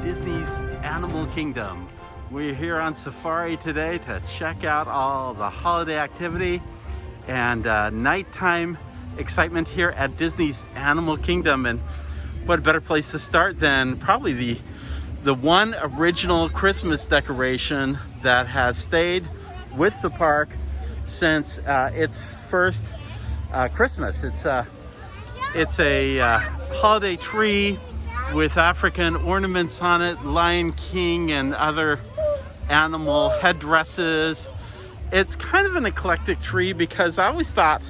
Disney's Animal Kingdom. We're here on safari today to check out all the holiday activity and nighttime excitement here at Disney's Animal Kingdom. And what a better place to start than probably the one original Christmas decoration that has stayed with the park since its first Christmas. It's a holiday tree with African ornaments on it, Lion King and other animal headdresses. It's kind of an eclectic tree because I always thought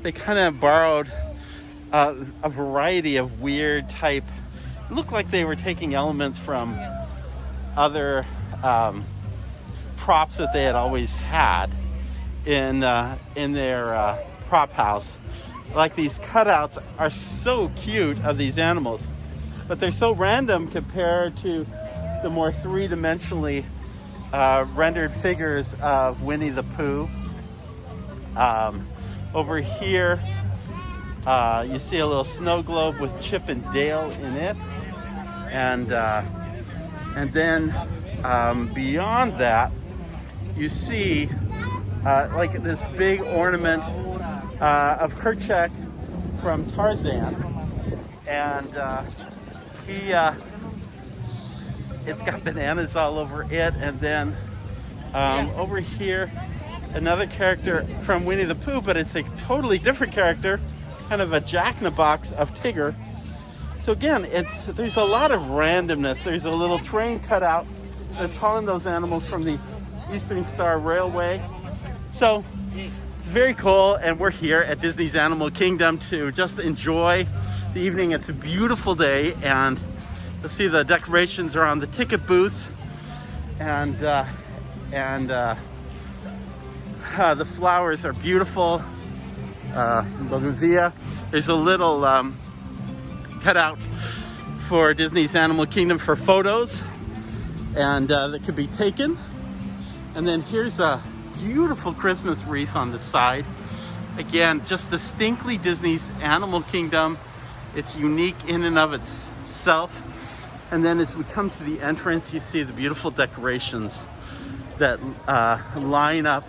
they kind of borrowed a variety of weird type, looked like they were taking elements from other props that they had always had in their prop house. Like these cutouts are so cute of these animals, but they're so random compared to the more three-dimensionally rendered figures of Winnie the Pooh. Over here, you see a little snow globe with Chip and Dale in it, and then beyond that, you see like this big ornament of Kerchak from Tarzan, and it's got bananas all over it. And then over here, another character from Winnie the Pooh, but it's a totally different character, kind of a jack-in-the-box of Tigger. So again, there's a lot of randomness. There's a little train cutout that's hauling those animals from the Eastern Star Railway. So it's very cool, and we're here at Disney's Animal Kingdom to just enjoy the evening. It's a beautiful day, and you'll see the decorations are on the ticket booths, and the flowers are beautiful. Bougainvillea. There's a little cutout for Disney's Animal Kingdom for photos, and that could be taken. And then here's a beautiful Christmas wreath on the side. Again, just distinctly Disney's Animal Kingdom. It's unique in and of itself. And then as we come to the entrance, you see the beautiful decorations that line up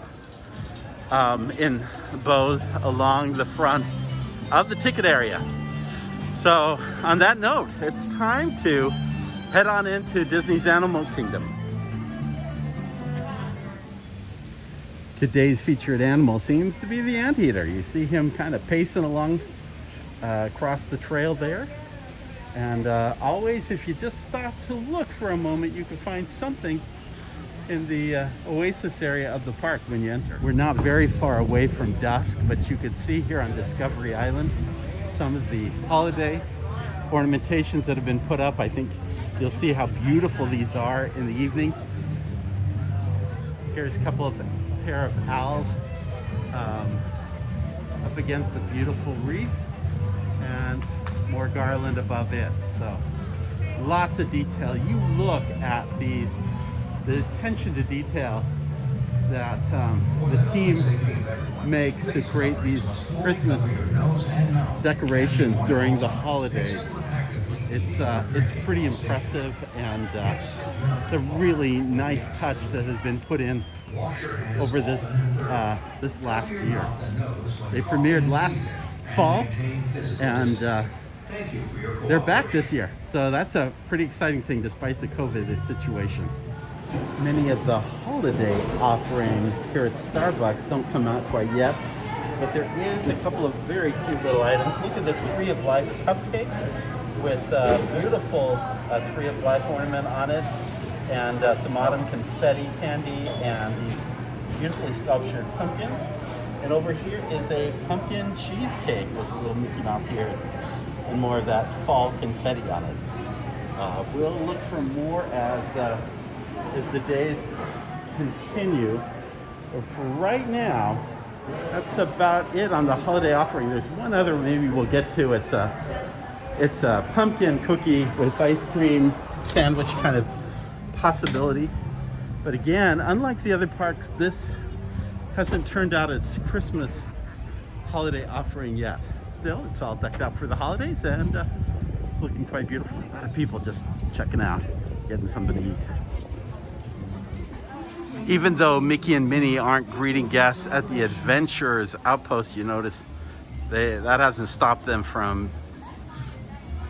in bows along the front of the ticket area. So on that note, it's time to head on into Disney's Animal Kingdom. Today's featured animal seems to be the anteater. You see him kind of pacing along across the trail there. And always, if you just stop to look for a moment, you can find something in the oasis area of the park when you enter. We're not very far away from dusk, but you can see here on Discovery Island some of the holiday ornamentations that have been put up. I think you'll see how beautiful these are in the evening. Here's a couple of pair of owls up against the beautiful wreath, and more garland above it. So lots of detail. You look at these, the attention to detail that the team makes to create these Christmas decorations during the holidays. It's pretty impressive, and it's a really nice touch that has been put in over this last year. They premiered last fall, and they're back this year. So that's a pretty exciting thing despite the COVID situation. Many of the holiday offerings here at Starbucks don't come out quite yet, but there is a couple of very cute little items. Look at this Tree of Life cupcake with a beautiful Tree of Life ornament on it, and some autumn confetti candy, and these beautifully sculptured pumpkins. And over here is a pumpkin cheesecake with little Mickey Mouse ears and more of that fall confetti on it. We'll look for more as the days continue. But for right now, that's about it on the holiday offering. There's one other maybe we'll get to. It's a pumpkin cookie with ice cream sandwich kind of possibility. But again, unlike the other parks, this hasn't turned out its Christmas holiday offering yet. Still, it's all decked out for the holidays, and it's looking quite beautiful. A lot of people just checking out. getting something to eat. Even though Mickey and Minnie aren't greeting guests at the Adventurers Outpost, you notice that hasn't stopped them from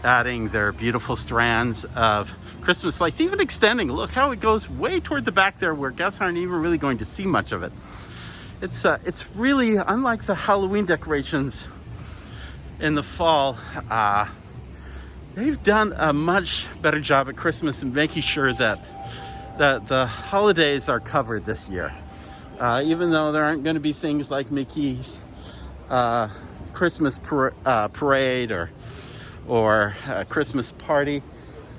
adding their beautiful strands of Christmas lights, even extending. Look how it goes way toward the back there where guests aren't even really going to see much of it. It's really unlike the Halloween decorations in the fall. They've done a much better job at Christmas and making sure that the holidays are covered this year. Even though there aren't going to be things like Mickey's Christmas parade or a Christmas party,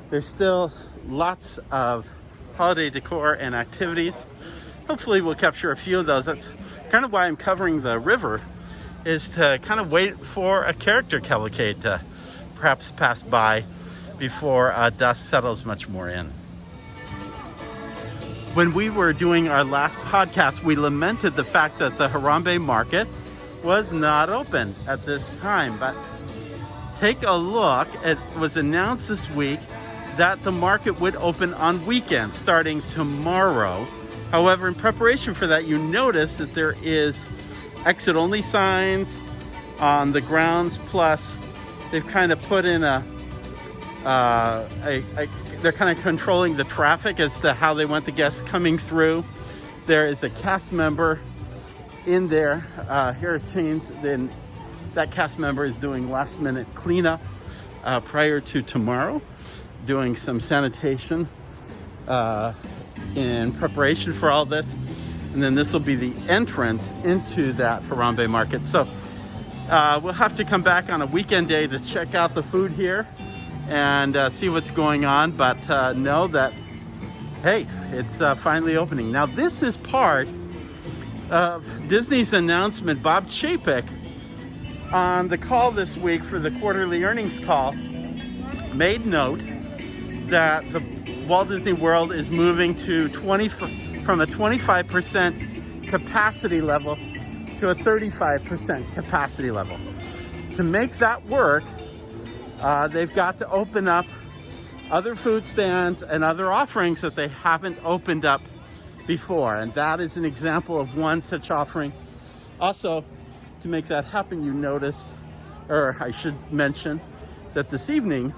there's still lots of holiday decor and activities. Hopefully we'll capture a few of those. That's kind of why I'm covering the river, is to kind of wait for a character cavalcade to perhaps pass by before dust settles much more in. When we were doing our last podcast, we lamented the fact that the Harambe Market was not open at this time, but take a look. It was announced this week that the market would open on weekends starting tomorrow. However, in preparation for that, you notice that there is exit only signs on the grounds, plus they've kind of put in they're kind of controlling the traffic as to how they want the guests coming through. There is a cast member in there. Here are chains. Then that cast member is doing last minute cleanup prior to tomorrow, doing some sanitation in preparation for all this. And then this will be the entrance into that Harambe Market. So we'll have to come back on a weekend day to check out the food here and see what's going on, but know that, hey, it's finally opening. Now, this is part of Disney's announcement. Bob Chapek, on the call this week for the quarterly earnings call, made note that the Walt Disney World is moving to from a 25% capacity level to a 35% capacity level. To make that work, they've got to open up other food stands and other offerings that they haven't opened up before. And that is an example of one such offering. Also, to make that happen, you notice, or I should mention, that this evening,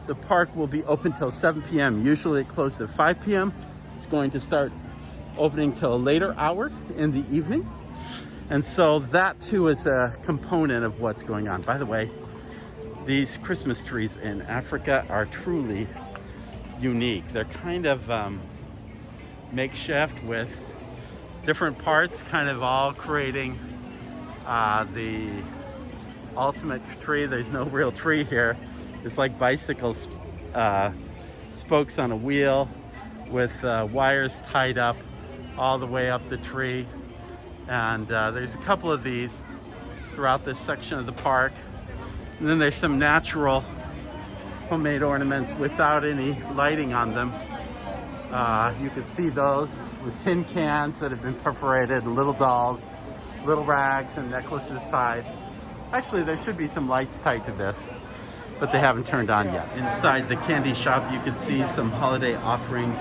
the park will be open till 7 p.m. Usually it closes at 5 p.m. It's going to start opening till a later hour in the evening. And so that too is a component of what's going on. By the way, these Christmas trees in Africa are truly unique. They're kind of makeshift with different parts kind of all creating the ultimate tree. There's no real tree here. It's like bicycles, spokes on a wheel with wires tied up all the way up the tree. And there's a couple of these throughout this section of the park. And then there's some natural homemade ornaments without any lighting on them. You can see those with tin cans that have been perforated, little dolls, little rags, and necklaces tied. Actually, there should be some lights tied to this, but they haven't turned on yet. Inside the candy shop, you can see some holiday offerings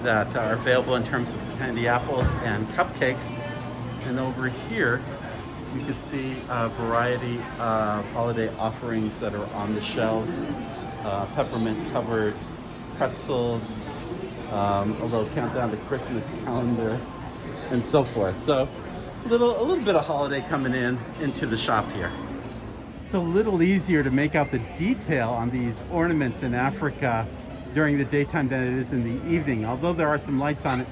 that are available in terms of candy apples and cupcakes. And over here, you can see a variety of holiday offerings that are on the shelves. Peppermint covered pretzels, a little countdown to Christmas calendar, and so forth. So a little bit of holiday coming into the shop here. It's a little easier to make out the detail on these ornaments in Africa during the daytime than it is in the evening. Although there are some lights on it,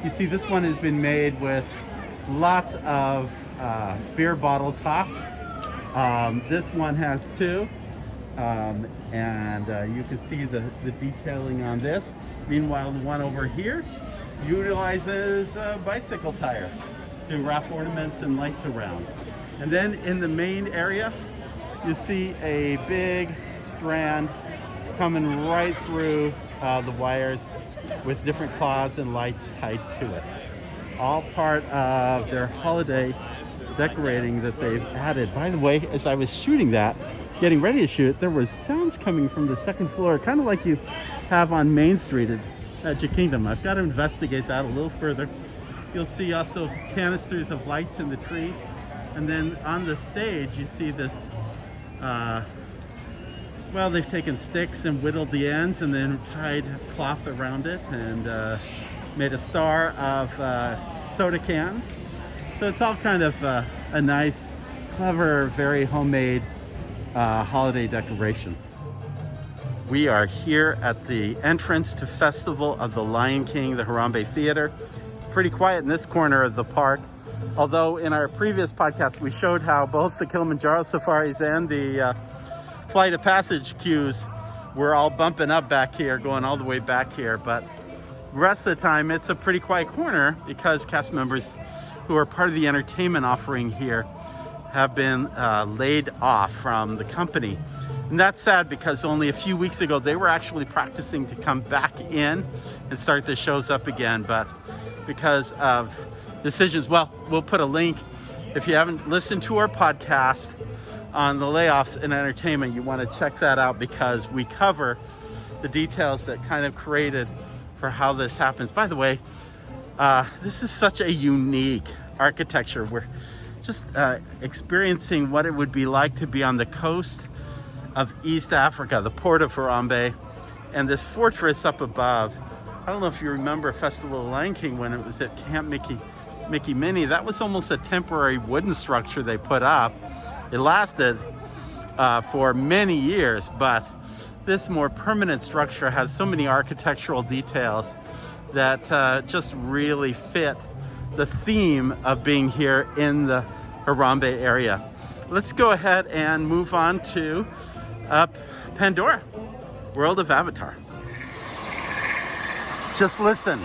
you see this one has been made with lots of beer bottle tops. This one has two, and you can see the detailing on this. Meanwhile, the one over here utilizes a bicycle tire to wrap ornaments and lights around. And then in the main area, you see a big strand coming right through the wires with different cloths and lights tied to it. All part of their holiday decorating that they've added. By the way, as I was shooting that, getting ready to shoot, there was sounds coming from the second floor, kind of like you have on Main Street at Magic Kingdom. I've got to investigate that a little further. You'll see also canisters of lights in the tree. And then on the stage, you see this, well, they've taken sticks and whittled the ends and then tied cloth around it and made a star of soda cans. So it's all kind of a nice, clever, very homemade holiday decoration. We are here at the entrance to Festival of the Lion King, the Harambe Theater. Pretty quiet in this corner of the park. Although in our previous podcast, we showed how both the Kilimanjaro safaris and the Flight of Passage queues were all bumping up back here, going all the way back here. But the rest of the time, it's a pretty quiet corner because cast members who are part of the entertainment offering here have been laid off from the company. And that's sad because only a few weeks ago, they were actually practicing to come back in and start the shows up again. But because of decisions, well, we'll put a link. If you haven't listened to our podcast on the layoffs in entertainment, you want to check that out because we cover the details that kind of created for how this happens. By the way, this is such a unique architecture. We're just experiencing what it would be like to be on the coast of East Africa, the port of Harambe, and this fortress up above. I don't know if you remember Festival of the Lion King when it was at Camp Mickey Minnie. That was almost a temporary wooden structure they put up. It lasted for many years, but this more permanent structure has so many architectural details that just really fit the theme of being here in the Harambe area. Let's go ahead and move on to Pandora, World of Avatar. Just listen.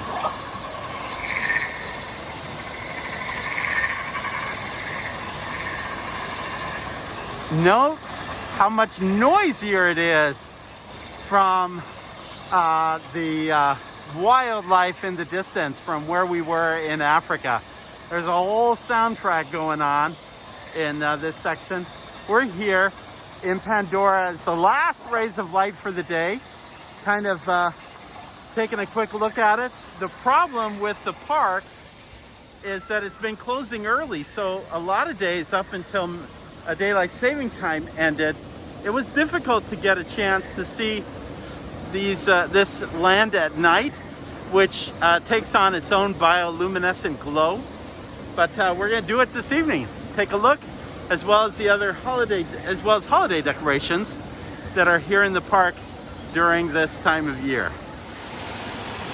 Note how much noisier it is from the wildlife in the distance from where we were in Africa. There's a whole soundtrack going on in this section. We're here in Pandora. It's the last rays of light for the day. Kind of taking a quick look at it. The problem with the park is that it's been closing early. So a lot of days up until a daylight saving time ended, it was difficult to get a chance to see this land at night, which takes on its own bioluminescent glow. But we're going to do it this evening. Take a look, as well as the other holiday decorations that are here in the park during this time of year.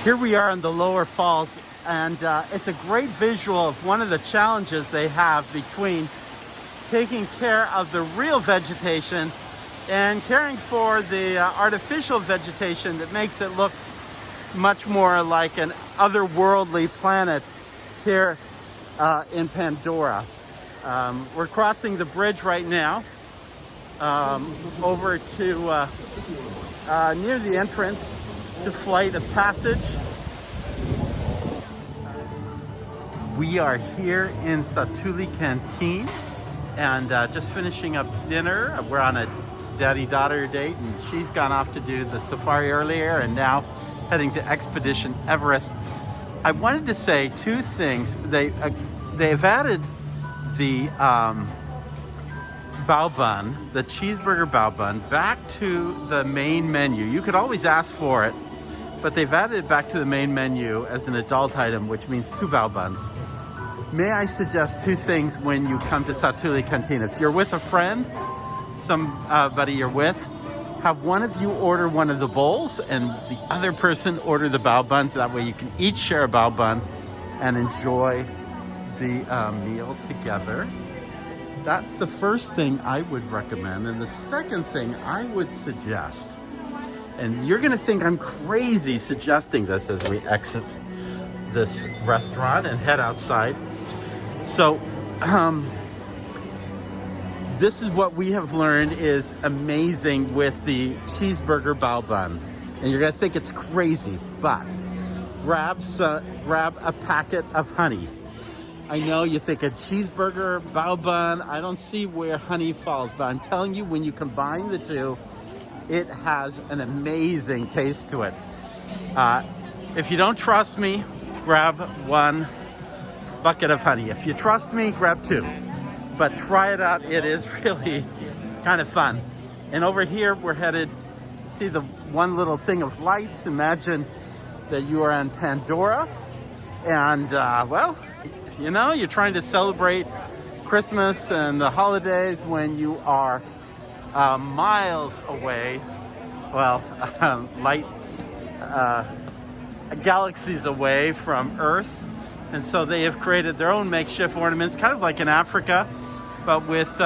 Here we are in the lower falls, and it's a great visual of one of the challenges they have between taking care of the real vegetation and caring for the artificial vegetation that makes it look much more like an otherworldly planet here in Pandora. We're crossing the bridge right now over to near the entrance to Flight of Passage. We are here in Sat'uli Canteen and just finishing up dinner. We're on a daddy-daughter date, and she's gone off to do the safari earlier and now heading to Expedition Everest. I wanted to say two things. They've added the bao bun, the cheeseburger bao bun, back to the main menu. You could always ask for it, but they've added it back to the main menu as an adult item, which means 2 bao buns. May I suggest 2 things when you come to Sat'uli Canteen? If you're with a friend, somebody you're with, have one of you order one of the bowls and the other person order the bao buns. That way you can each share a bao bun and enjoy the meal together. That's the first thing I would recommend. And the second thing I would suggest, and you're gonna think I'm crazy suggesting this as we exit this restaurant and head outside. So, this is what we have learned is amazing with the cheeseburger bao bun. And you're gonna think it's crazy, but grab a packet of honey. I know you think a cheeseburger, bao bun, I don't see where honey falls, but I'm telling you, when you combine the two, it has an amazing taste to it. If you don't trust me, grab 1 bucket of honey. If you trust me, grab 2. But try it out, it is really kind of fun. And over here, we're headed to see the one little thing of lights. Imagine that you are on Pandora. And well, you know, you're trying to celebrate Christmas and the holidays when you are miles away, well, light galaxies away from Earth. And so they have created their own makeshift ornaments, kind of like in Africa, but with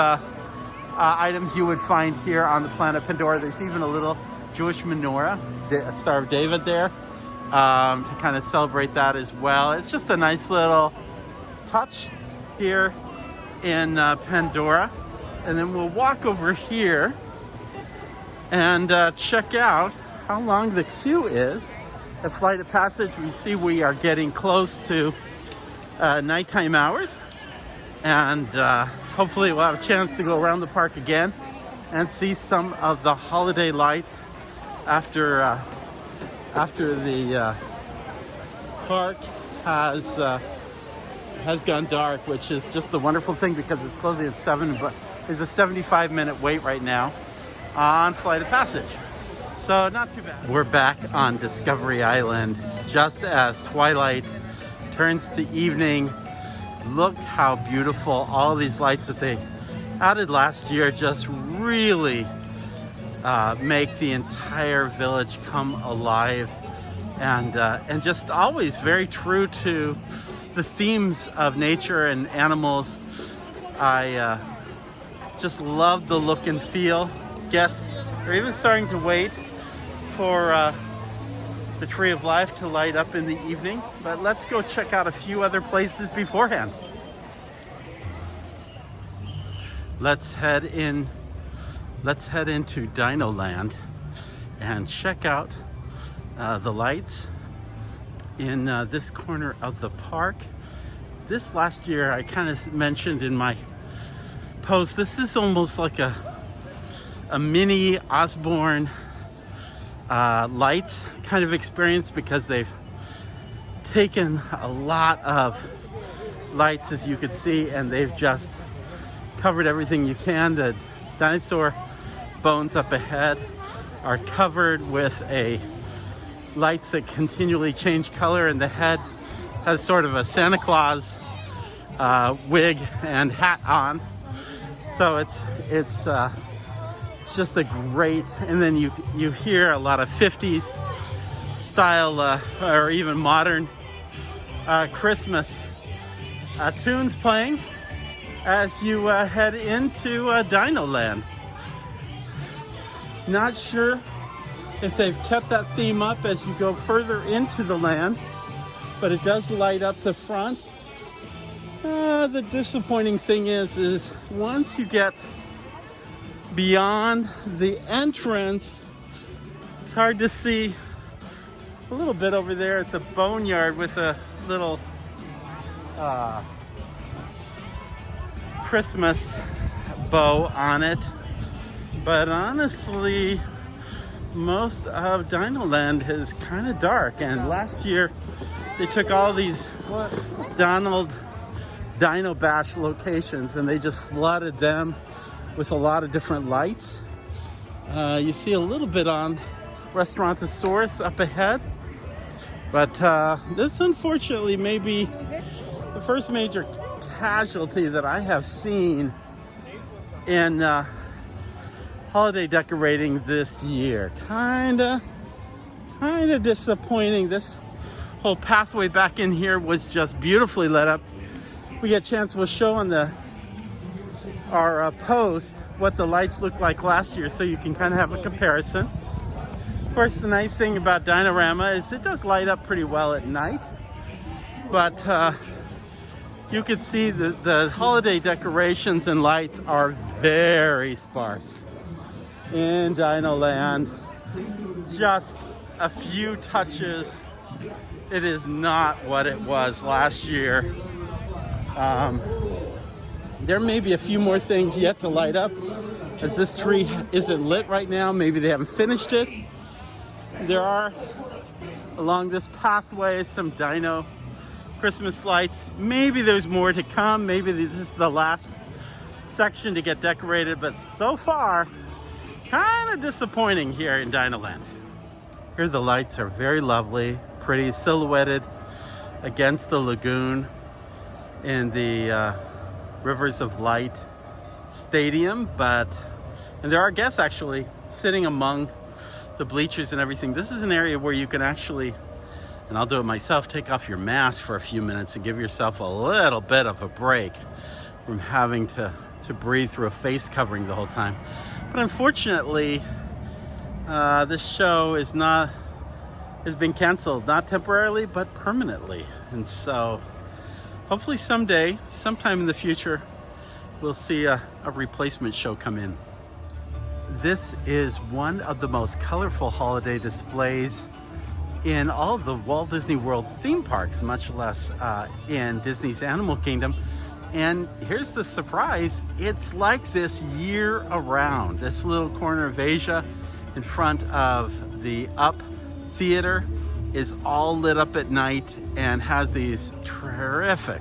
items you would find here on the planet Pandora. There's even a little Jewish menorah, a Star of David there, to kind of celebrate that as well. It's just a nice little touch here in Pandora. And then we'll walk over here and check out how long the queue is at Flight of Passage. We see we are getting close to nighttime hours, and hopefully we'll have a chance to go around the park again and see some of the holiday lights after the park has gone dark, which is just the wonderful thing because it's closing at 7, but there's a 75-minute wait right now on Flight of Passage. So not too bad. We're back on Discovery Island just as twilight turns to evening. Look how beautiful all these lights that they added last year just really make the entire village come alive, and just always very true to the themes of nature and animals. I just love the look and feel. Guests are even starting to wait for the Tree of Life to light up in the evening, but let's go check out a few other places beforehand. Let's head into DinoLand and check out the lights in this corner of the park. This last year, I kind of mentioned in my post, this is almost like a mini Osborne lights kind of experience, because they've taken a lot of lights, as you can see, and they've just covered everything you can. The dinosaur bones up ahead are covered with lights that continually change color, and the head has sort of a Santa Claus wig and hat on. So it's just a great, and then you hear a lot of 50s style or even modern Christmas tunes playing as you head into DinoLand. Not sure if they've kept that theme up as you go further into the land, but it does light up the front. The disappointing thing is once you get beyond the entrance, it's hard to see a little bit over there at the boneyard with a little Christmas bow on it. But honestly, most of DinoLand is kind of dark, and last year they took all these Dino Bash locations and they just flooded them with a lot of different lights. You see a little bit on Restaurantosaurus up ahead, but this unfortunately may be the first major casualty that I have seen in holiday decorating this year. Kinda disappointing. This whole pathway back in here was just beautifully lit up. We get a chance, we'll show on our post what the lights looked like last year, so you can kind of have a comparison. Of course, the nice thing about Dinorama is it does light up pretty well at night, but you can see the holiday decorations and lights are very sparse in DinoLand. Just a few touches. It is not what it was last year. There may be a few more things yet to light up, as this tree isn't lit right now. Maybe they haven't finished it. There are, along this pathway, some Dino Christmas lights. Maybe there's more to come. Maybe this is the last section to get decorated, but so far, kind of disappointing here in DinoLand. Here the lights are very lovely, pretty, silhouetted against the lagoon in the Rivers of Light Stadium, and there are guests actually sitting among the bleachers and everything. This is an area where you can actually, and I'll do it myself, take off your mask for a few minutes and give yourself a little bit of a break from having to breathe through a face covering the whole time. But unfortunately, this show has been canceled, not temporarily, but permanently. And so hopefully someday, sometime in the future, we'll see a replacement show come in. This is one of the most colorful holiday displays in all of the Walt Disney World theme parks, much less in Disney's Animal Kingdom. And here's the surprise, it's like this year around. This little corner of Asia in front of the Up Theater is all lit up at night and has these terrific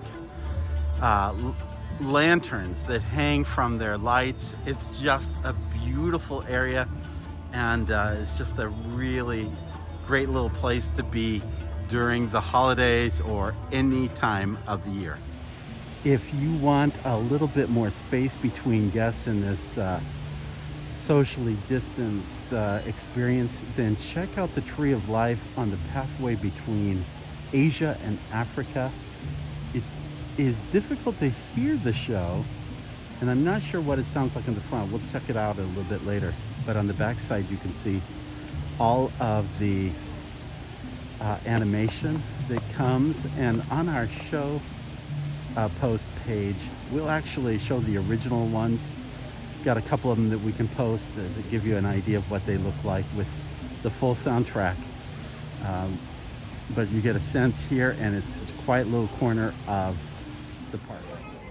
lanterns that hang from their lights. It's just a beautiful area, and it's just a really great little place to be during the holidays or any time of the year. If you want a little bit more space between guests in this socially distanced experience, then check out the Tree of Life on the pathway between Asia and Africa. It is difficult to hear the show, and I'm not sure what it sounds like in the front. We'll check it out a little bit later. But on the back side, you can see all of the animation that comes, and on our show post page, we'll actually show the original ones. Got a couple of them that we can post to give you an idea of what they look like with the full soundtrack. But you get a sense here, and it's a quiet little corner of the park.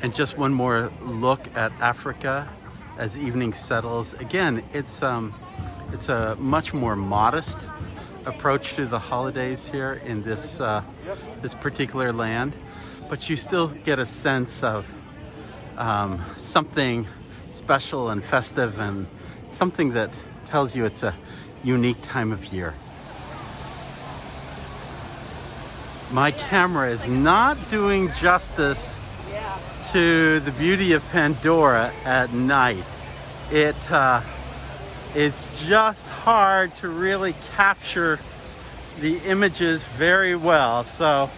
And just one more look at Africa as evening settles. Again, it's a much more modest approach to the holidays here in this this particular land, but you still get a sense of something special and festive, and something that tells you it's a unique time of year. My camera is not doing justice to the beauty of Pandora at night. It's just hard to really capture the images very well. So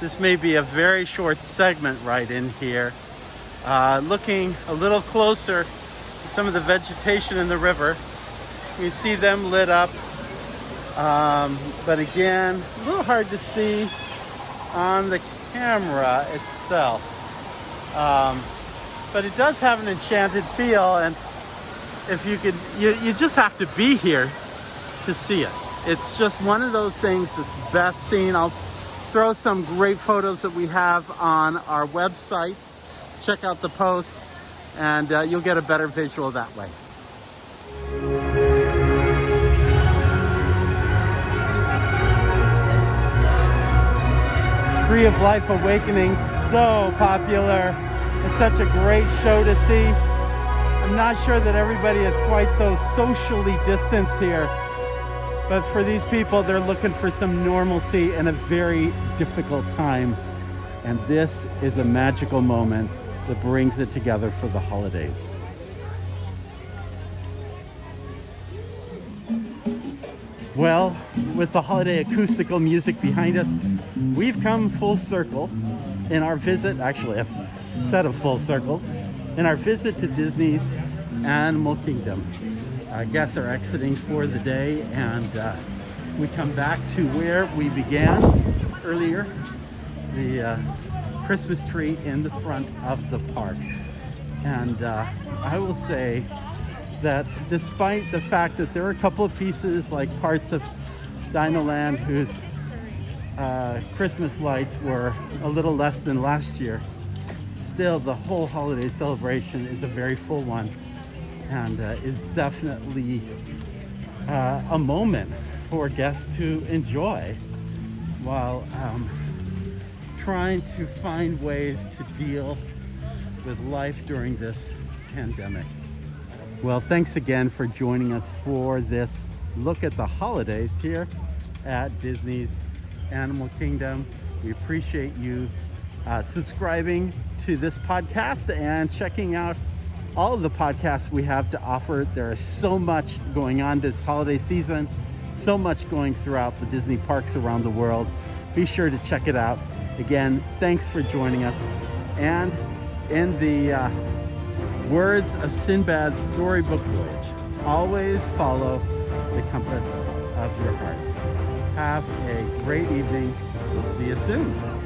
this may be a very short segment right in here. Looking a little closer at some of the vegetation in the river, you see them lit up. But again, a little hard to see on the camera itself. But it does have an enchanted feel, and if you could, you just have to be here to see it. It's just one of those things that's best seen. I'll throw some great photos that we have on our website. Check out the post, and you'll get a better visual that way. Tree of Life Awakening, so popular. It's such a great show to see. I'm not sure that everybody is quite so socially distanced here, but for these people, they're looking for some normalcy in a very difficult time. And this is a magical moment that brings it together for the holidays. Well, with the holiday acoustical music behind us, we've come full circle in our visit, actually a set of full circles, in our visit to Disney's Animal Kingdom. Our guests are exiting for the day, and we come back to where we began earlier, the Christmas tree in the front of the park. And I will say that despite the fact that there are a couple of pieces, like parts of DinoLand whose Christmas lights were a little less than last year, still the whole holiday celebration is a very full one, and is definitely a moment for guests to enjoy while trying to find ways to deal with life during this pandemic. Well, thanks again for joining us for this look at the holidays here at Disney's Animal Kingdom. We appreciate you subscribing to this podcast and checking out all of the podcasts we have to offer. There is so much going on this holiday season, so much going throughout the Disney parks around the world. Be sure to check it out. Again, thanks for joining us. And in the words of Sinbad's storybook voyage, always follow the compass of your heart. Have a great evening. We'll see you soon.